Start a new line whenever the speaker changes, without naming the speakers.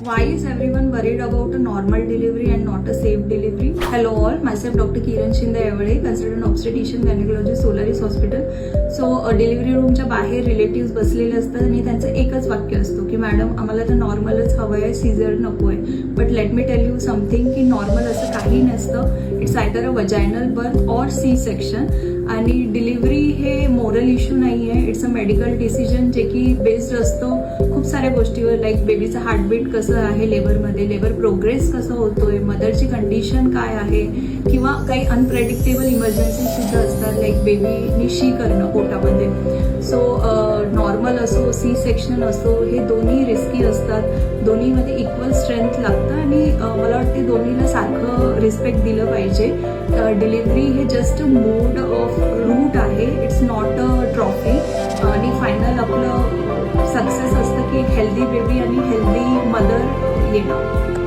Why is everyone worried about a normal delivery and not a safe delivery? Hello all, myself Dr. Kiran Shinde Evade, consultant obstetrician gynecologist, Solaris Hospital. So delivery रूमच्या बाहेर relative बसलेले असतात आणि त्यांचं एकच वाक्य असतो की मॅडम आम्हाला तर नॉर्मलच हवं आहे, सीझर नको आहे. But let me tell you something की नॉर्मल असं काही नसतं. It's either a vaginal birth or C section. आणि डिलिव्हरी हे मोरल इश्यू नाही आहे, इट्स अ मेडिकल डिसिजन जे की बेस्ड असतो खूप साऱ्या गोष्टीवर, लाईक बेबीचं हार्टबीट कसं आहे लेबरमध्ये, लेबर प्रोग्रेस कसं होतोय, मदरची कंडिशन काय आहे, किंवा काही अनप्रेडिक्टेबल इमर्जन्सी सुद्धा असतात, लाईक बेबीनी शी करणं पोटामध्ये. सो नॉर्मल असो सी सेक्शन असो हे दोन्ही रिस्की असतात, दोन्हीमध्ये इक्वल स्ट्रेंथ लागतं आणि मला वाटते दोन्हीला सारखं रिस्पेक्ट दिलं पाहिजे. डिलिव्हरी हे जस्ट मोड ऑफ रूट आहे, इट्स नॉट अ ट्रॉफी. आणि फायनल आपलं सक्सेस असतं की एक हेल्दी बेबी आणि हेल्दी मदर येणं.